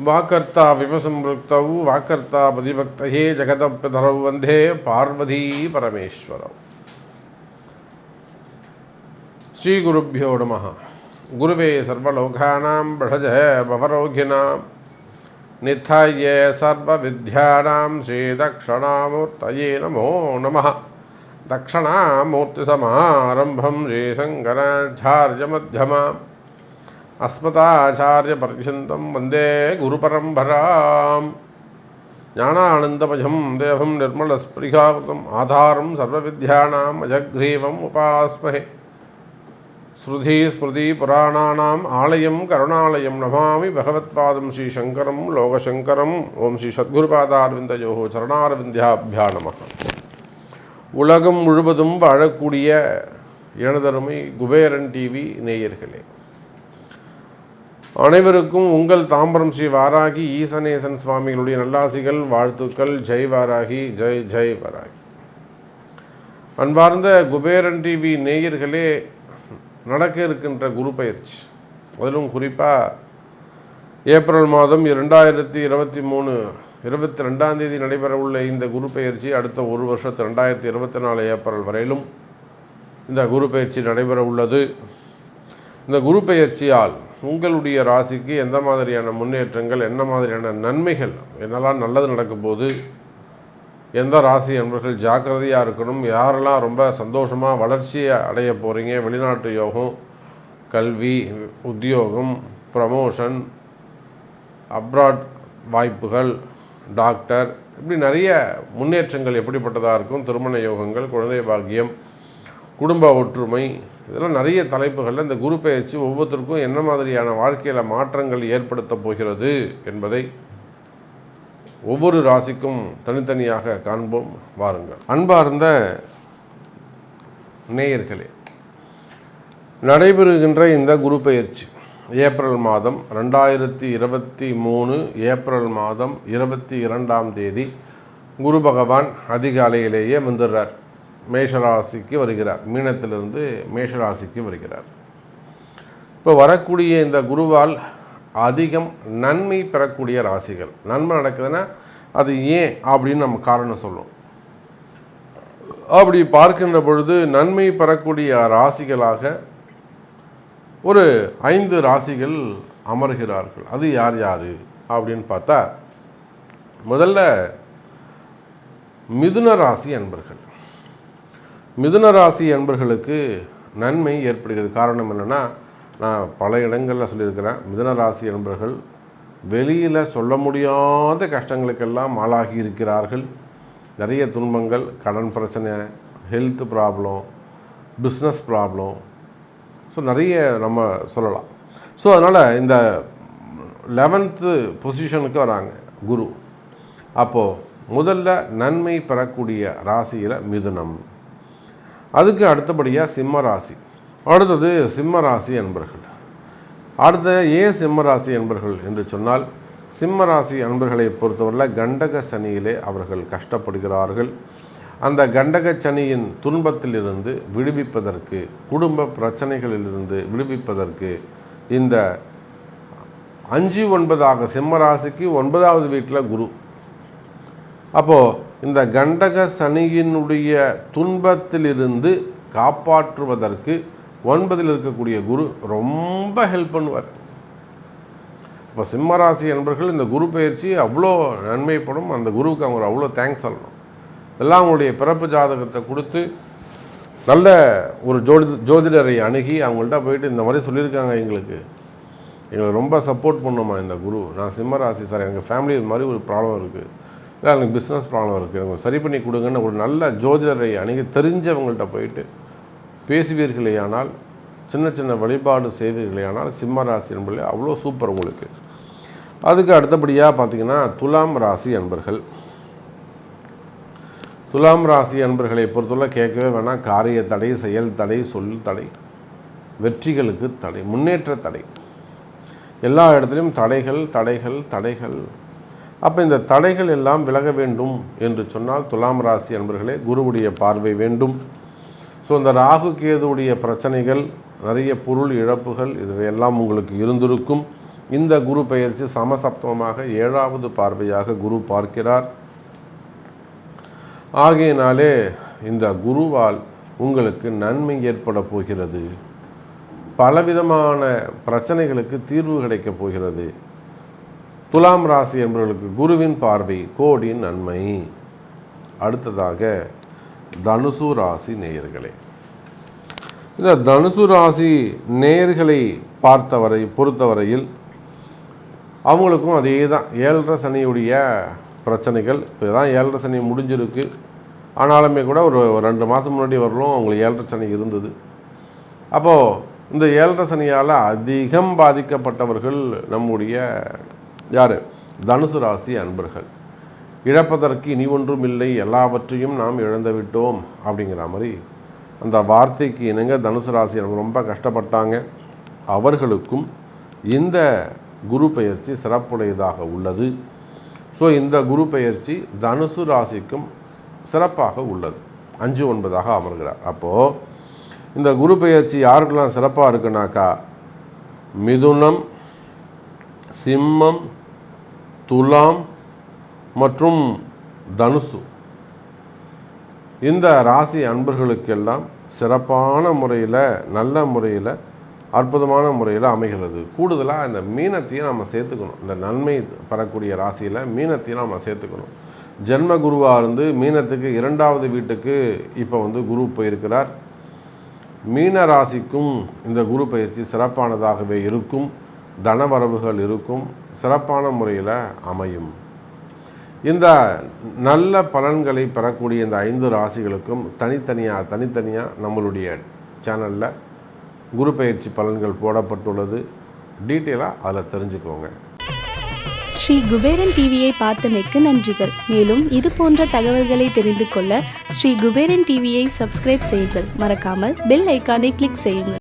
வாக்கர்த்தா விவசம்பிருக்தௌ வாக்கர்த்தா பதிபக்தயே ஜகதப்பிதரௌ வந்தே பார்வதி பரமேஸ்வரௌ. ஸ்ரீ குருப்யோ நமः. குருவே சர்வலோகானாம் படஜ பவரோகிணாம் நித்தாய சர்வவித்யானாம் ஸ்ரீதக்ஷணாமூர்த்தயே நமோ நமः. தக்ஷணாமூர்த்திசமாரம்பம் ஸ்ரீசங்கராச்சார்யமध्यமாம் அஸ்மதாச்சாரியபர்யந்தம் வந்தே குருபரம்பராம். ஞானானந்தமயம் தேவம் நிர்மலஸ்பிருகாவதம் ஆதாரம் சர்வவித்யானாம் அஜக்ரீவம் உபாஸ்மஹே. ஸ்ருதி ஸ்மிருதி புராணானாம் ஆலயம் கருணாலயம் நமாமி பகவத்பாதம் ஸ்ரீசங்கரம் லோகசங்கரம். ஓம் ஸ்ரீ சத்குருபாதாரவிந்தயோ சரணாரவிந்தியாபியா நமः. உலகம் முழுவதும் வாழக்கூடிய எனதருமை குபேரன் டிவி நேயர்களே, அனைவருக்கும் உங்கள் தாம்பரம் ஸ்ரீ வாராகி ஈசனேசன் சுவாமிகளுடைய நல்லாசிகள், வாழ்த்துக்கள். ஜெய் வாராகி, ஜெய் ஜெய் வாராகி. அன்பார்ந்த குபேரன் டிவி நேயர்களே, நடக்க இருக்கின்ற குரு பயிற்சி, அதிலும் குறிப்பாக ஏப்ரல் மாதம் 2023 22 நடைபெற உள்ள இந்த குரு பயிற்சி அடுத்த ஒரு வருஷத்து 2024 ஏப்ரல் வரையிலும் இந்த குரு பயிற்சி நடைபெற உள்ளது. இந்த குரு பயிற்சியால் உங்களுடைய ராசிக்கு எந்த மாதிரியான முன்னேற்றங்கள், என்ன மாதிரியான நன்மைகள், என்னெல்லாம் நல்லது நடக்கும் போது, எந்த ராசி என்பவர்கள் ஜாக்கிரதையாக இருக்கணும், யாரெல்லாம் ரொம்ப சந்தோஷமாக வளர்ச்சியை அடைய போகிறீங்க, வெளிநாட்டு யோகம், கல்வி, உத்தியோகம், ப்ரமோஷன், அப்ராட் வாய்ப்புகள், டாக்டர், இப்படி நிறைய முன்னேற்றங்கள் எப்படிப்பட்டதாக இருக்கும், திருமண யோகங்கள், குழந்தை பாக்கியம், குடும்ப ஒற்றுமை, இதெல்லாம் நிறைய தலைப்புகளில் இந்த குரு பயிற்சி ஒவ்வொருத்தருக்கும் என்ன மாதிரியான வாழ்க்கையில் மாற்றங்கள் ஏற்படுத்த போகிறது என்பதை ஒவ்வொரு ராசிக்கும் தனித்தனியாக காண்போம். வாருங்கள். அன்பார்ந்த நேயர்களே, நடைபெறுகின்ற இந்த குரு பயிற்சி ஏப்ரல் மாதம் 2023 ஏப்ரல் மாதம் 22ஆம் தேதி குரு பகவான் அதிகாலையிலேயே வந்துடுறார். மேஷராசிக்கு வருகிறார். மீனத்திலிருந்து மேஷராசிக்கு வருகிறார். இப்போ வரக்கூடிய இந்த குருவால் அதிகம் நன்மை பெறக்கூடிய ராசிகள், நன்மை நடக்குதுன்னா அது ஏன் அப்படின்னு நம்ம காரணம் சொல்லுவோம். அப்படி பார்க்கின்ற பொழுது நன்மை பெறக்கூடிய ராசிகளாக ஒரு 5 ராசிகள் அமர்கிறார்கள். அது யார் யார் அப்படின்னு பார்த்தா, முதல்ல மிதுன ராசி அன்பர்கள். மிதுன ராசி அன்பர்களுக்கு நன்மை ஏற்படுகிறது. காரணம் என்னென்னா, நான் பல இடங்களில் சொல்லியிருக்கிறேன், மிதுன ராசி அன்பர்கள் வெளியில் சொல்ல முடியாத கஷ்டங்களுக்கெல்லாம் ஆளாகி இருக்கிறார்கள். நிறைய துன்பங்கள், கடன் பிரச்சனை, health problem, business problem, so நிறைய நம்ம சொல்லலாம். ஸோ அதனால் இந்த 11th பொசிஷனுக்கு வராங்க குரு. அப்போது முதல்ல நன்மை பெறக்கூடிய ராசியில் மிதுனம். அதுக்கு அடுத்தபடியாக சிம்ம ராசி. அடுத்தது சிம்ம ராசி அன்பர்கள். அடுத்த ஏன் சிம்ம ராசி அன்பர்கள் என்று சொன்னால், சிம்ம ராசி அன்பர்களை பொறுத்தவரையில் கண்டக சனியிலே அவர்கள் கஷ்டப்படுகிறார்கள். அந்த கண்டக சனியின் துன்பத்திலிருந்து விடுவிப்பதற்கு, குடும்ப பிரச்சனைகளிலிருந்து விடுவிப்பதற்கு இந்த 5-9 சிம்ம ராசிக்கு 9வது வீட்டில் குரு. அப்போது இந்த கண்டக சனியினுடைய துன்பத்திலிருந்து காப்பாற்றுவதற்கு 9ல் இருக்கக்கூடிய குரு ரொம்ப ஹெல்ப் பண்ணுவார். இப்போ சிம்மராசி என்பர்கள் இந்த குரு பயிற்சி அவ்வளோ நன்மைப்படும். அந்த குருவுக்கு அவங்க அவ்வளோ தேங்க்ஸ் சொல்லணும். எல்லாம் அவங்களுடைய பிறப்பு ஜாதகத்தை கொடுத்து நல்ல ஒரு ஜோதிடரை அணுகி அவங்கள்ட்ட போயிட்டு இந்த மாதிரி சொல்லியிருக்காங்க, எங்களுக்கு ரொம்ப சப்போர்ட் பண்ணுமா இந்த குரு. நான் சிம்மராசி சார், எனக்கு ஃபேமிலி இது மாதிரி ஒரு ப்ராப்ளம் இருக்குது, இல்லை எனக்கு பிஸ்னஸ் ப்ராப்ளம் இருக்குது, எனக்கு சரி பண்ணி கொடுங்கன்னு ஒரு நல்ல ஜோதிடரை அணுகி தெரிஞ்சவங்கள்ட்ட போயிட்டு பேசுவீர்களே ஆனால், சின்ன சின்ன வழிபாடு செய்வீர்களே ஆனால், சிம்ம ராசி என்பதில் அவ்வளோ சூப்பர் உங்களுக்கு. அதுக்கு அடுத்தபடியாக பார்த்திங்கன்னா துலாம் ராசி அன்பர்கள். துலாம் ராசி அன்பர்களை பொறுத்தவரை கேட்கவே வேணாம். காரிய தடை, செயல் தடை, சொல் தடை, வெற்றிகளுக்கு தடை, முன்னேற்ற தடை, எல்லா இடத்துலையும் தடைகள் தடைகள் தடைகள். அப்போ இந்த தடைகள் எல்லாம் விலக வேண்டும் என்று சொன்னால் துலாம் ராசி அன்பர்களே குருவுடைய பார்வை வேண்டும். ஸோ இந்த ராகு கேதுவுடைய பிரச்சனைகள், நிறைய பொருள் இழப்புகள் இதுவையெல்லாம் உங்களுக்கு இருந்திருக்கும். இந்த குரு பெயர்ச்சி சமசப்தமமாக 7வது பார்வையாக குரு பார்க்கிறார். ஆகையினாலே இந்த குருவால் உங்களுக்கு நன்மை ஏற்பட போகிறது. பலவிதமான பிரச்சனைகளுக்கு தீர்வு கிடைக்கப் போகிறது. துலாம் ராசி என்பவர்களுக்கு குருவின் பார்வை கோடி நன்மை. அடுத்ததாக தனுசு ராசி நேயர்களே, இந்த தனுசு ராசி நேயர்களை பொறுத்தவரையில் அவங்களுக்கும் அதே தான் 7.5 சனியுடைய பிரச்சனைகள். இப்போ தான் 7.5 சனி முடிஞ்சிருக்கு. ஆனாலுமே கூட ஒரு 2 மாதம் முன்னாடி வரலும் அவங்களுக்கு 7.5 சனி இருந்தது. அப்போது இந்த 7.5 சனியால் அதிகம் பாதிக்கப்பட்டவர்கள் நம்முடைய தனுசு ராசி அன்பர்கள். இழப்பதற்கு இனி ஒன்றும் இல்லை, எல்லாவற்றையும் நாம் இழந்து விட்டோம் அப்படிங்கிற மாதிரி அந்த வார்த்தைக்கு இணங்க தனுசு ராசி ரொம்ப கஷ்டப்பட்டாங்க. அவர்களுக்கும் இந்த குரு பெயர்ச்சி சிறப்புடையதாக உள்ளது. ஸோ இந்த குரு பெயர்ச்சி தனுசு ராசிக்கும் சிறப்பாக உள்ளது. 5-9 அமர்கிறார். அப்போது இந்த குரு பெயர்ச்சி யாருக்கெல்லாம் சிறப்பாக இருக்குனாக்கா, மிதுனம், சிம்மம், துலாம் மற்றும் தனுசு, இந்த ராசி அன்பர்களுக்கெல்லாம் சிறப்பான முறையில், நல்ல முறையில், அற்புதமான முறையில் அமைகிறது. கூடுதலாக இந்த மீனத்தையும் நம்ம சேர்த்துக்கணும். இந்த நன்மை பெறக்கூடிய ராசியில் மீனத்தையும் நம்ம சேர்த்துக்கணும். ஜென்ம குருவாக இருந்து மீனத்துக்கு 2வது வீட்டுக்கு இப்போ குரு போயிருக்கிறார். மீன ராசிக்கும் இந்த குரு பயிற்சி சிறப்பானதாகவே இருக்கும். தனவரவுகள் இருக்கும், சிறப்பான முறையில் அமையும். இந்த நல்ல பலன்களை பெறக்கூடிய இந்த 5 ராசிகளுக்கும் தனித்தனியாக நம்மளுடைய சேனலில் குரு பயிற்சி பலன்கள் போடப்பட்டுள்ளது. டீட்டெயிலாக அதில் தெரிஞ்சுக்கோங்க. ஸ்ரீ குபேரன் டிவியை பார்த்தமைக்கு நன்றிகள். மேலும் இது போன்ற தகவல்களை தெரிந்து கொள்ள ஸ்ரீ குபேரன் டிவியை சப்ஸ்கிரைப் செய்யுங்கள். மறக்காமல் பெல் ஐக்கானை கிளிக் செய்யுங்கள்.